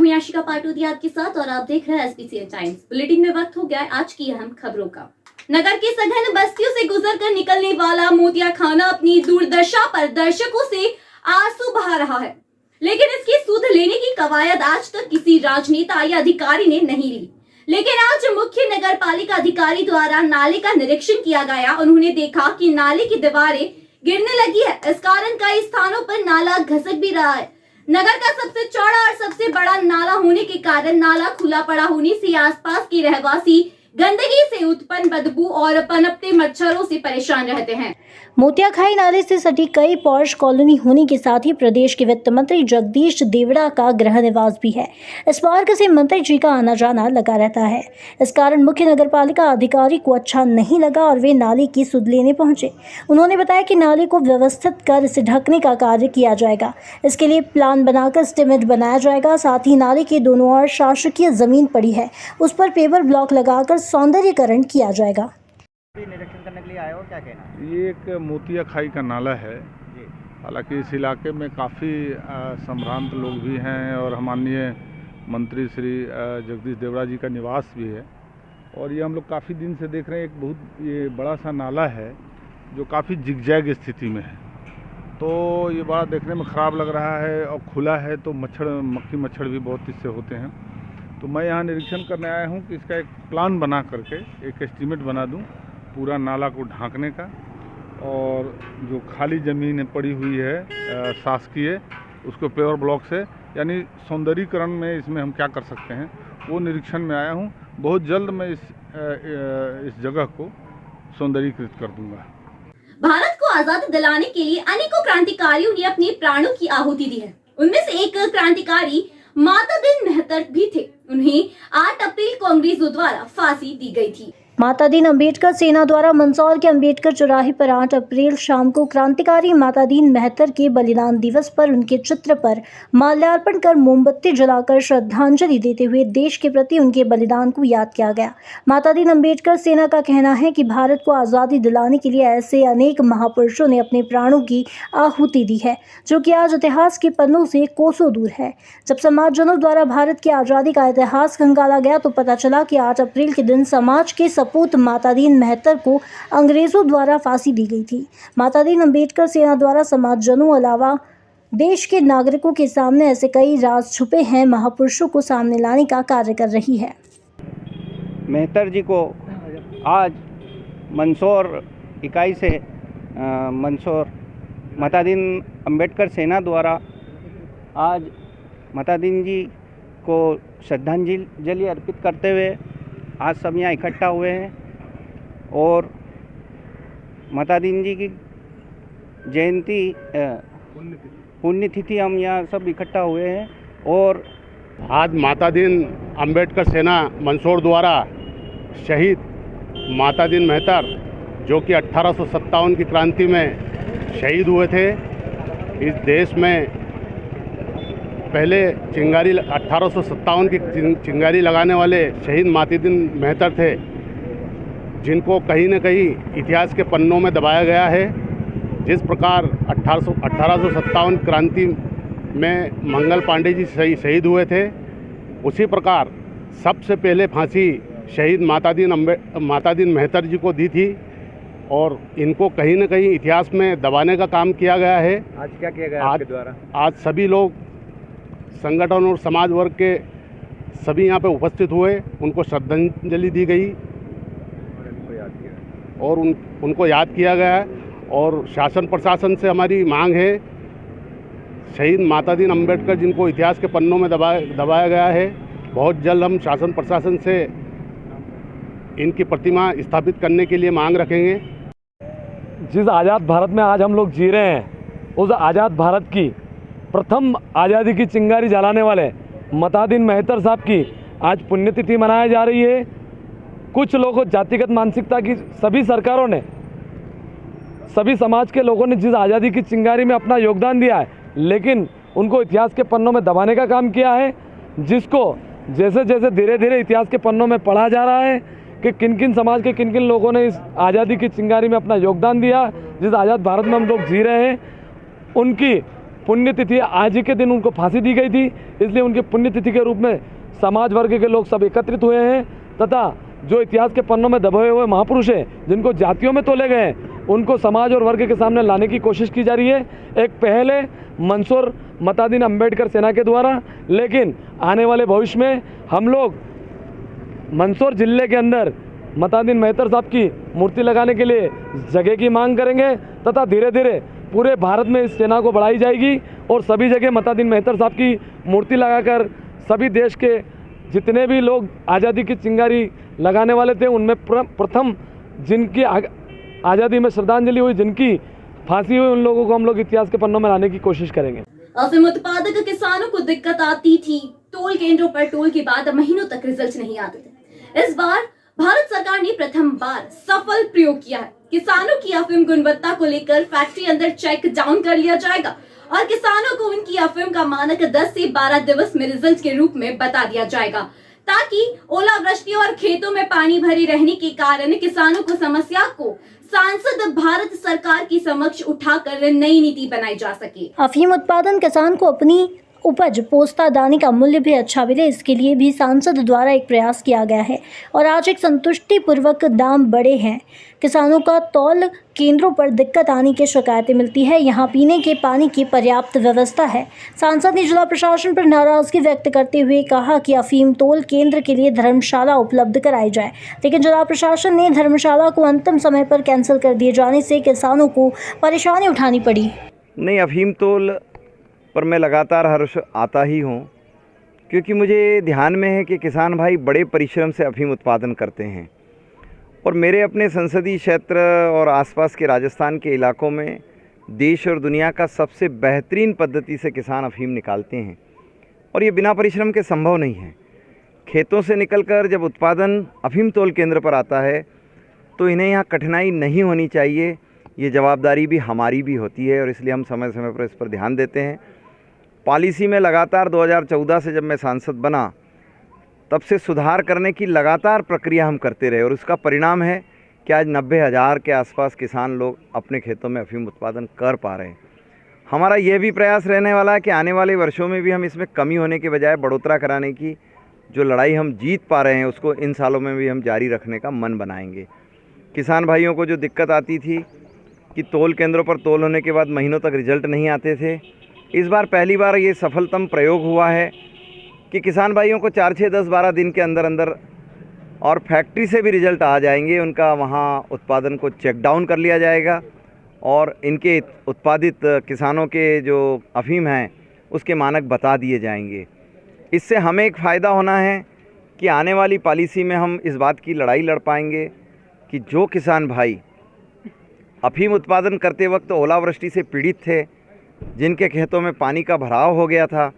हूं याशिका पाटोदी आपके साथ और आप देख रहे हैं SBCN टाइम्स। बुलेटिन में वक्त हो गया है आज की अहम खबरों का। नगर की सघन बस्तियों से गुजरकर निकलने वाला मोतिया खाना अपनी दुर्दशा पर दर्शकों से आंसू बहा रहा है, लेकिन इसकी सुध लेने की कवायद आज तक किसी राजनेता या अधिकारी ने नहीं ली। लेकिन आज मुख्य नगर पालिका अधिकारी द्वारा नाले का निरीक्षण किया गया। उन्होंने देखा कि नाले की दीवारें गिरने लगी है। इस कारण कई स्थानों पर नाला घसक भी रहा है। नगर का सबसे चौड़ा और सबसे बड़ा नाला होने के कारण नाला खुला पड़ा होने से आसपास के रहवासी गंदगी से उत्पन्न बदबू और पनपते मच्छरों से परेशान रहते हैं। मोतियाखाई नाले से सटी कई पॉश कॉलोनी होने के साथ ही प्रदेश के वित्त मंत्री जगदीश देवड़ा का गृह निवास भी है। इस मार्ग से मंत्री जी का आना जाना लगा रहता है। इस कारण मुख्य नगर पालिका अधिकारी को अच्छा नहीं लगा और वे नाले की सुध लेने पहुंचे। उन्होंने बताया कि नाले को व्यवस्थित कर इसे ढकने का कार्य किया जाएगा। इसके लिए प्लान बनाकर एस्टीमेट बनाया जाएगा। साथ ही नाले के दोनों ओर शासकीय जमीन पड़ी है, उस पर पेवर ब्लॉक लगाकर सौंदर्यीकरण किया जाएगा। निरीक्षण करने के लिए आए हो, क्या कहना है? ये एक मोतिया खाई का नाला है। हालांकि इस इलाके में काफ़ी संभ्रांत लोग भी हैं और माननीय मंत्री श्री जगदीश देवड़ा जी का निवास भी है। और ये हम लोग काफ़ी दिन से देख रहे हैं, एक बहुत ये बड़ा सा नाला है जो काफ़ी जिगजैग स्थिति में है। तो ये बड़ा देखने में ख़राब लग रहा है और खुला है तो मक्खी मच्छर भी बहुत इससे होते हैं। तो मैं यहाँ निरीक्षण करने आया हूँ कि इसका एक प्लान बना करके एक एस्टीमेट बना दूँ पूरा नाला को ढांकने का, और जो खाली ज़मीन पड़ी हुई है शासकीय, उसको पेवर ब्लॉक से यानी सौंदर्यीकरण में इसमें हम क्या कर सकते हैं वो निरीक्षण में आया हूँ। बहुत जल्द मैं इस जगह को सौंदर्यीकृत कर दूंगा। भारत को आजादी दिलाने के लिए अनेकों क्रांतिकारियों ने अपने प्राणों की आहुति दी है। उनमें से एक क्रांतिकारी माता दिन मेहतर भी थे। उन्हें 8 अप्रैल को अंग्रेजों द्वारा फांसी दी गई थी। माता दीन अम्बेडकर सेना द्वारा मंदसौर के अम्बेडकर चौराहे पर 8 अप्रैल शाम को क्रांतिकारी माता दीन मेहतर के बलिदान दिवस पर उनके चित्र पर माल्यार्पण कर मोमबत्ती जलाकर श्रद्धांजलि देते हुए देश के प्रति उनके बलिदान को याद किया गया। माता दीन अम्बेडकर सेना का कहना है कि भारत को आज़ादी दिलाने के लिए ऐसे अनेक महापुरुषों ने अपने प्राणों की आहुति दी है, जो कि आज इतिहास के पन्नों से कोसों दूर है। जब समाजजनों द्वारा भारत की आज़ादी का इतिहास खंगाला गया तो पता चला कि 8 अप्रैल के दिन समाज के सपूत माता दीन मेहतर को अंग्रेजों द्वारा फांसी दी गई थी। माता दीन अम्बेडकर सेना द्वारा समाजजनों अलावा देश के नागरिकों के सामने ऐसे कई राज छुपे हैं महापुरुषों को सामने लाने का कार्य कर रही है। मेहतर जी को आज मंदसौर इकाई से मंदसौर माता दीन अम्बेडकर सेना द्वारा आज माता दीन जी को श्रद्धांजलि अर्पित करते हुए आज सब यहाँ इकट्ठा हुए हैं और माता दीन जी की जयंती पुण्यतिथि हम यहाँ सब इकट्ठा हुए हैं। और आज माता दीन अम्बेडकर सेना मंदसौर द्वारा शहीद माता दीन मेहतर, जो कि 1857 की क्रांति में शहीद हुए थे। इस देश में पहले चिंगारी 1857 की चिंगारी लगाने वाले शहीद माता दीन मेहतर थे, जिनको कहीं न कहीं इतिहास के पन्नों में दबाया गया है। जिस प्रकार 1857 क्रांति में मंगल पांडे जी शहीद हुए थे, उसी प्रकार सबसे पहले फांसी शहीद माता दीन मेहतर जी को दी थी और इनको कहीं न कहीं इतिहास में दबाने का काम किया गया है। आज क्या किया गया आपके द्वारा? आज सभी लोग संगठन और समाज वर्ग के सभी यहाँ पे उपस्थित हुए, उनको श्रद्धांजलि दी गई और उनको याद किया गया। और शासन प्रशासन से हमारी मांग है, शहीद माता दीन अम्बेडकर जिनको इतिहास के पन्नों में दबाया गया है, बहुत जल्द हम शासन प्रशासन से इनकी प्रतिमा स्थापित करने के लिए मांग रखेंगे। जिस आज़ाद भारत में आज हम लोग जी रहे हैं, उस आज़ाद भारत की प्रथम आज़ादी की चिंगारी जलाने वाले माता दीन मेहतर साहब की आज पुण्यतिथि मनाई जा रही है। कुछ लोगों जातिगत मानसिकता की सभी सरकारों ने, सभी समाज के लोगों ने जिस आज़ादी की चिंगारी में अपना योगदान दिया है, लेकिन उनको इतिहास के पन्नों में दबाने का काम किया है, जिसको जैसे जैसे धीरे धीरे इतिहास के पन्नों में पढ़ा जा रहा है कि किन किन समाज के किन किन लोगों ने इस आज़ादी की चिंगारी में अपना योगदान दिया। जिस आज़ाद भारत में हम लोग जी रहे हैं, उनकी पुण्यतिथि आज ही के दिन उनको फांसी दी गई थी, इसलिए उनकी पुण्यतिथि के रूप में समाज वर्ग के लोग सब एकत्रित हुए हैं तथा जो इतिहास के पन्नों में दबे हुए महापुरुष हैं जिनको जातियों में तोले गए हैं उनको समाज और वर्ग के सामने लाने की कोशिश की जा रही है। एक पहले मंसूर मतादीन अम्बेडकर सेना के द्वारा, लेकिन आने वाले भविष्य में हम लोग मंदसौर जिले के अंदर मतादीन मेहतर साहब की मूर्ति लगाने के लिए जगह की मांग करेंगे तथा धीरे धीरे पूरे भारत में इस सेना को बढ़ाई जाएगी और सभी जगह मतादीन मेहतर साहब की मूर्ति लगाकर सभी देश के जितने भी लोग आज़ादी की चिंगारी लगाने वाले थे उनमें प्रथम जिनकी आज़ादी में श्रद्धांजलि हुई, जिनकी फांसी हुई, उन लोगों को हम लोग इतिहास के पन्नों में लाने की कोशिश करेंगे। अफीम उत्पादक किसानों को दिक्कत आती थी, टोल केंद्रों पर टोल के बाद महीनों तक रिजल्ट नहीं आते थे। इस बार भारत सरकार ने प्रथम बार सफल प्रयोग किया है। किसानों की अफीम गुणवत्ता को लेकर फैक्ट्री अंदर चेक डाउन कर लिया जाएगा और किसानों को उनकी अफीम का मानक 10 से 12 दिवस में रिजल्ट के रूप में बता दिया जाएगा, ताकि ओलावृष्टि और खेतों में पानी भरे रहने के कारण किसानों को समस्या को सांसद भारत सरकार की समक्ष उठाकर नई नीति बनाई जा सके। अफीम उत्पादन किसान को अपनी उपज पोस्ता दाने का मूल्य भी अच्छा मिले, इसके लिए भी सांसद द्वारा एक प्रयास किया गया है और आज एक संतुष्टिपूर्वक दाम बढ़े हैं। किसानों का तौल केंद्रों पर दिक्कत आने की शिकायतें मिलती है, यहाँ पीने के पानी की पर्याप्त व्यवस्था है। सांसद ने जिला प्रशासन पर नाराजगी व्यक्त करते हुए कहा कि अफीम तौल केंद्र के लिए धर्मशाला उपलब्ध कराई जाए, लेकिन जिला प्रशासन ने धर्मशाला को अंतिम समय पर कैंसिल कर दिए जाने से किसानों को परेशानी उठानी पड़ी। नहीं, अफीम तोल पर मैं लगातार हर वर्ष आता ही हूँ, क्योंकि मुझे ध्यान में है कि किसान भाई बड़े परिश्रम से अफीम उत्पादन करते हैं और मेरे अपने संसदीय क्षेत्र और आसपास के राजस्थान के इलाकों में देश और दुनिया का सबसे बेहतरीन पद्धति से किसान अफीम निकालते हैं और ये बिना परिश्रम के संभव नहीं है। खेतों से निकलकर जब उत्पादन अफीम तोल केंद्र पर आता है तो इन्हें यहाँ कठिनाई नहीं होनी चाहिए, ये जवाबदारी भी हमारी भी होती है और इसलिए हम समय समय पर इस पर ध्यान देते हैं। पॉलिसी में लगातार 2014 से जब मैं सांसद बना तब से सुधार करने की लगातार प्रक्रिया हम करते रहे और उसका परिणाम है कि आज 90,000 के आसपास किसान लोग अपने खेतों में अफीम उत्पादन कर पा रहे हैं। हमारा ये भी प्रयास रहने वाला है कि आने वाले वर्षों में भी हम इसमें कमी होने के बजाय बढ़ोतरा कराने की जो लड़ाई हम जीत पा रहे हैं उसको इन सालों में भी हम जारी रखने का मन बनाएंगे। किसान भाइयों को जो दिक्कत आती थी कि तोल केंद्रों पर तोल होने के बाद महीनों तक रिजल्ट नहीं आते थे, इस बार पहली बार ये सफलतम प्रयोग हुआ है कि किसान भाइयों को 4, 6, 10, 12 दिन के अंदर अंदर और फैक्ट्री से भी रिजल्ट आ जाएंगे। उनका वहाँ उत्पादन को चेक डाउन कर लिया जाएगा और इनके उत्पादित किसानों के जो अफीम हैं उसके मानक बता दिए जाएंगे। इससे हमें एक फ़ायदा होना है कि आने वाली पॉलिसी में हम इस बात की लड़ाई लड़ पाएंगे कि जो किसान भाई अफीम उत्पादन करते वक्त ओलावृष्टि से पीड़ित थे, जिनके खेतों में पानी का भराव हो गया था,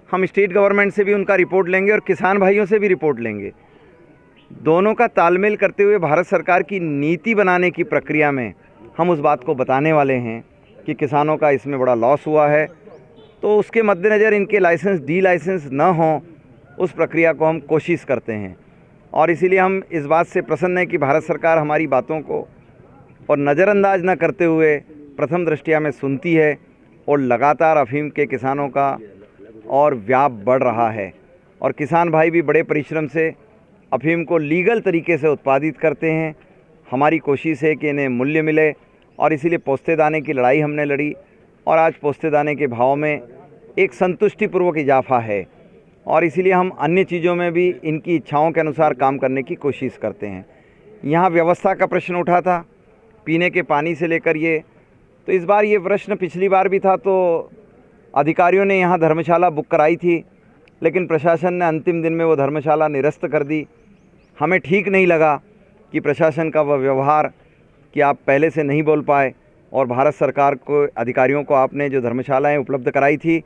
हम स्टेट गवर्नमेंट से भी उनका रिपोर्ट लेंगे और किसान भाइयों से भी रिपोर्ट लेंगे। दोनों का तालमेल करते हुए भारत सरकार की नीति बनाने की प्रक्रिया में हम उस बात को बताने वाले हैं कि किसानों का इसमें बड़ा लॉस हुआ है, तो उसके मद्देनज़र इनके लाइसेंस डी लाइसेंस न हों, उस प्रक्रिया को हम कोशिश करते हैं। और इसीलिए हम इस बात से प्रसन्न हैं कि भारत सरकार हमारी बातों को और नज़रअंदाज न करते हुए प्रथम दृष्टया में सुनती है और लगातार अफीम के किसानों का और व्याप बढ़ रहा है और किसान भाई भी बड़े परिश्रम से अफीम को लीगल तरीके से उत्पादित करते हैं। हमारी कोशिश है कि इन्हें मूल्य मिले और इसीलिए पोस्तेदाने की लड़ाई हमने लड़ी और आज पोस्तेदाने के भाव में एक संतुष्टिपूर्वक इजाफा है और इसीलिए हम अन्य चीज़ों में भी इनकी इच्छाओं के अनुसार काम करने की कोशिश करते हैं। यहाँ व्यवस्था का प्रश्न उठा था, पीने के पानी से लेकर ये, तो इस बार ये प्रश्न पिछली बार भी था, तो अधिकारियों ने यहाँ धर्मशाला बुक कराई थी, लेकिन प्रशासन ने अंतिम दिन में वो धर्मशाला निरस्त कर दी। हमें ठीक नहीं लगा कि प्रशासन का वह व्यवहार कि आप पहले से नहीं बोल पाए और भारत सरकार को अधिकारियों को आपने जो धर्मशालाएं उपलब्ध कराई थी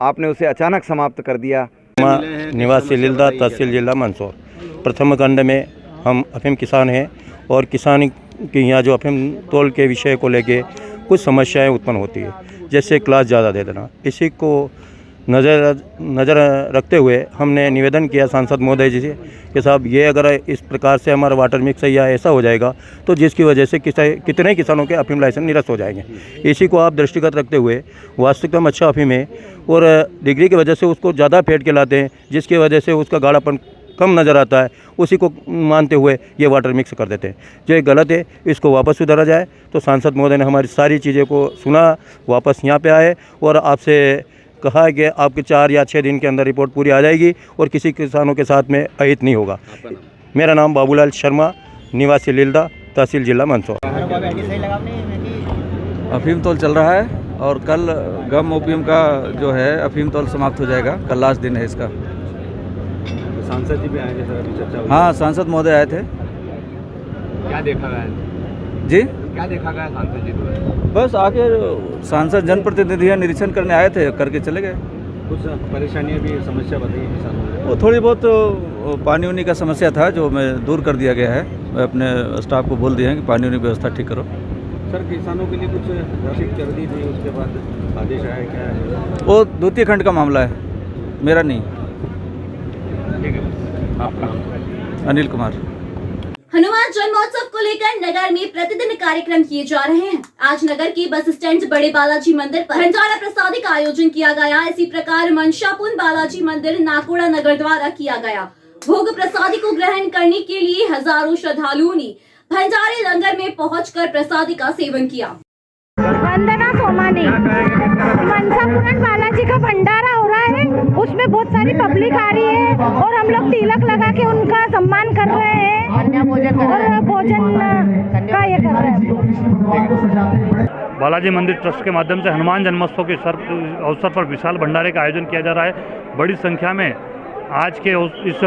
आपने उसे अचानक समाप्त कर दिया। निवासी लीलदा, तहसील जिला मंदसौर। प्रथम खंड में हम अफीम किसान हैं और किसान के यहाँ जो अफीम तोल के विषय को लेके कुछ समस्याएं उत्पन्न होती है, जैसे क्लास ज़्यादा दे देना, इसी को नज़र रखते हुए हमने निवेदन किया सांसद महोदय जी से कि साहब ये अगर इस प्रकार से हमारा वाटर मिक्स या ऐसा हो जाएगा तो जिसकी वजह से कितने किसानों के अफीम लाइसेंस निरस्त हो जाएंगे। इसी को आप दृष्टिगत रखते हुए वास्तविकता में अच्छा अफीम है और डिग्री की वजह से उसको ज़्यादा फेंट के लाते हैं, जिसकी वजह से उसका गाढ़ापन कम नज़र आता है, उसी को मानते हुए ये वाटर मिक्स कर देते हैं। जो ये गलत है इसको वापस सुधारा जाए। तो सांसद महोदय ने हमारी सारी चीज़ें को सुना, वापस यहाँ पे आए और आपसे कहा है कि आपके 4 या 6 दिन के अंदर रिपोर्ट पूरी आ जाएगी और किसी किसानों के साथ में अहित नहीं होगा। मेरा नाम बाबूलाल शर्मा, निवासी लीलदा, तहसील जिला मंदसौर। अफीम तौल चल रहा है और कल गम ओपीएम का जो है अफीम तौल समाप्त हो जाएगा। कल लास्ट दिन है इसका। सांसद जी भी आएंगे सर, अभी चर्चा हुई। हाँ, सांसद महोदय आए थे। क्या देखा गया जी, क्या देखा गया सांसद जी द्वारा? बस आके सांसद जनप्रतिनिधि निरीक्षण करने आए थे, करके चले गए। कुछ परेशानियां भी, समस्या बताई किसानों ने? वो थोड़ी बहुत पानी उनी का समस्या था जो मैं दूर कर दिया गया है। मैं अपने स्टाफ को बोल दिया है कि पानी उनी व्यवस्था ठीक करो। सर, किसानों के लिए कुछ राशि कर दी थी, उसके बाद आदेश आया क्या है? वो द्वितीय खंड का मामला है, मेरा नहीं। ठीक है, आपका नाम? अनिल कुमार। हनुमान जन्मोत्सव को लेकर नगर में प्रतिदिन कार्यक्रम किए जा रहे हैं। आज नगर के बस स्टैंड बड़े बालाजी मंदिर पर भंडारा प्रसादी का आयोजन किया गया। इसी प्रकार मनशापुन बालाजी मंदिर नाकोड़ा नगर द्वारा किया गया। भोग प्रसादी को ग्रहण करने के लिए हजारों श्रद्धालुओं ने भंडारे लंगर में पहुंचकर प्रसादी का सेवन किया। वंदना सोमानी, मनसापुरन बालाजी का भंडारा हो रहा है, उसमें बहुत सारी पब्लिक आ रही है और हम लोग तिलक लगा के उनका सम्मान कर रहे हैं और भोजन का ये कर रहे हैं। बालाजी मंदिर ट्रस्ट के माध्यम से हनुमान जन्मोत्सव के अवसर पर विशाल भंडारे का आयोजन किया जा रहा है। बड़ी संख्या में आज के इस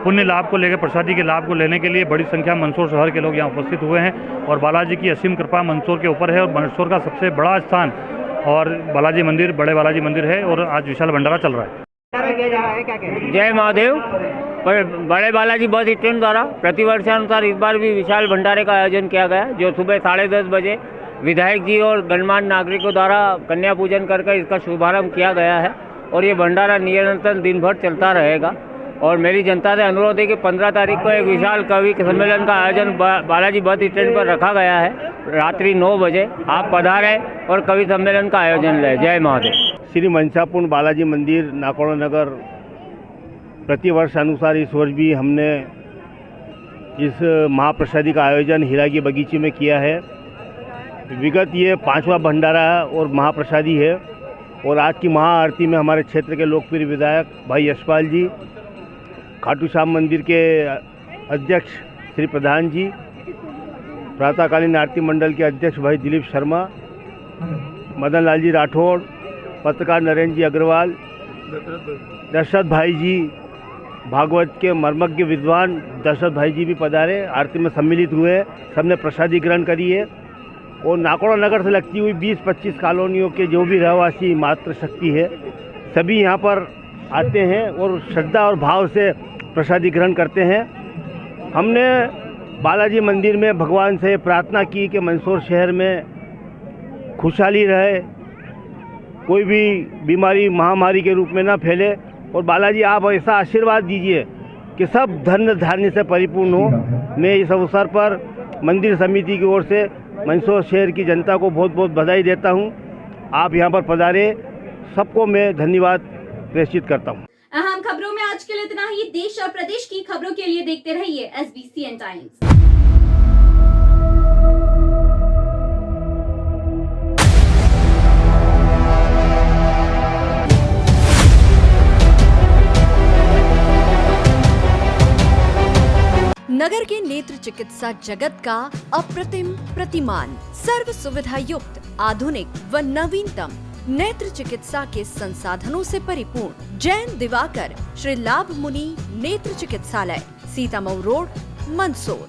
पुण्य लाभ को लेकर, प्रसादी के लाभ को लेने के लिए बड़ी संख्या में मंदसौर शहर के लोग यहाँ उपस्थित हुए हैं और बालाजी की असीम कृपा मंदसौर के ऊपर है और मंदसौर का सबसे बड़ा स्थान और बालाजी मंदिर, बड़े बालाजी मंदिर है और आज विशाल भंडारा चल रहा है। जय महादेव। बड़े बालाजी बस स्टैंड द्वारा प्रतिवर्षानुसार इस बार भी विशाल भंडारे का आयोजन किया गया, जो सुबह 10:30 बजे विधायक जी और गणमान्य नागरिकों द्वारा कन्या पूजन करके इसका शुभारंभ किया गया है और ये भंडारा निरंतर दिन भर चलता रहेगा। और मेरी जनता से अनुरोध है कि 15 तारीख को एक विशाल कवि सम्मेलन का आयोजन बालाजी बस स्टैंड पर रखा गया है, रात्रि 9 बजे। आप पधारें और कवि सम्मेलन का आयोजन लें। जय महादेव। श्री मनसापुन बालाजी मंदिर नाकोड़ा नगर प्रतिवर्ष अनुसार इस वर्ष भी हमने इस महाप्रसादी का आयोजन हीरा की बगीचे में किया है। विगत ये 5वां भंडारा और महाप्रसादी है और आज की महाआरती में हमारे क्षेत्र के लोकप्रिय विधायक भाई यशपाल जी, खाटू श्याम मंदिर के अध्यक्ष श्री प्रधान जी, प्रातःकालीन आरती मंडल के अध्यक्ष भाई दिलीप शर्मा, मदन लाल जी राठौड़, पत्रकार नरेंद्र जी अग्रवाल, दशरथ भाई जी, भागवत के मर्मज्ञ विद्वान दशरथ भाई जी भी पधारे, आरती में सम्मिलित हुए। सबने प्रसादी ग्रहण करी है और नाकोड़ा नगर से लगती हुई 20-25 कॉलोनियों के जो भी रहवासी मातृ शक्ति है, सभी यहाँ पर आते हैं और श्रद्धा और भाव से प्रसादी ग्रहण करते हैं। हमने बालाजी मंदिर में भगवान से प्रार्थना की कि मंदसौर शहर में खुशहाली रहे, कोई भी बीमारी महामारी के रूप में ना फैले और बालाजी आप ऐसा आशीर्वाद दीजिए कि सब धन धान्य से परिपूर्ण हो। मैं इस अवसर पर मंदिर समिति की ओर से मंदसौर शहर की जनता को बहुत बहुत बधाई देता हूं। आप यहां पर पधारे, सबको मैं धन्यवाद प्रेषित करता हूं। अहम खबरों में आज के लिए इतना ही। देश और प्रदेश की खबरों के लिए देखते रहिए SBCN टाइम्स। नगर के नेत्र चिकित्सा जगत का अप्रतिम प्रतिमान, सर्व सुविधा युक्त, आधुनिक व नवीनतम नेत्र चिकित्सा के संसाधनों से परिपूर्ण जैन दिवाकर श्री लाभ मुनि नेत्र चिकित्सालय, सीतामऊ रोड, मंदसौर।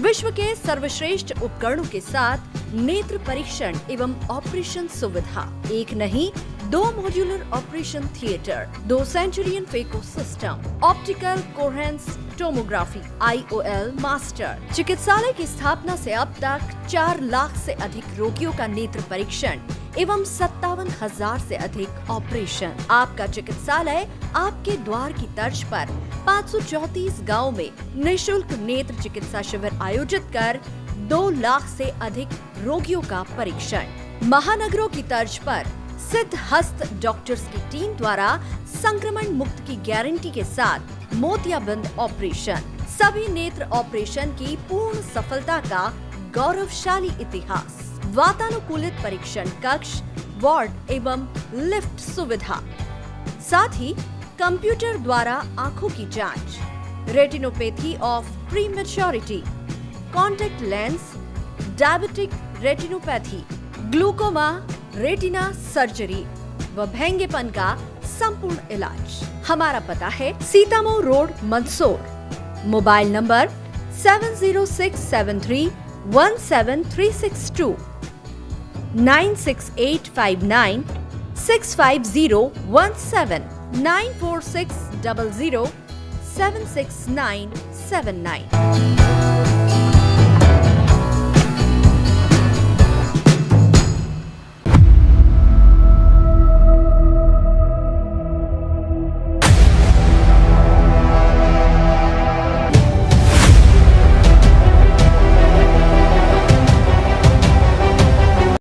विश्व के सर्वश्रेष्ठ उपकरणों के साथ नेत्र परीक्षण एवं ऑपरेशन सुविधा। एक नहीं 2 modular operation theatre, 2 Centurion phaco system, optical coherence tomography, IOL master. चिकित्सालय की स्थापना से अब तक 4 लाख से अधिक रोगियों का नेत्र परीक्षण एवं 57,000 से अधिक ऑपरेशन। आपका चिकित्सालय आपके द्वार की तर्ज पर 534 गाँव में निःशुल्क नेत्र चिकित्सा शिविर आयोजित कर 2 लाख से अधिक रोगियों का परीक्षण। महानगरों की तर्ज पर सिद्ध हस्त डॉक्टर्स की टीम द्वारा संक्रमण मुक्त की गारंटी के साथ मोतियाबिंद ऑपरेशन। सभी नेत्र ऑपरेशन की पूर्ण सफलता का गौरवशाली इतिहास। वातानुकूलित परीक्षण कक्ष, वार्ड एवं लिफ्ट सुविधा। साथ ही कंप्यूटर द्वारा आंखों की जांच, retinopathy of prematurity, contact lens, diabetic retinopathy, glaucoma, retina surgery व भेंगेपन का संपूर्ण इलाज। हमारा पता है Sitamau road, Mandsaur. Mobile number 7067317362, 96859650179, 94600766979।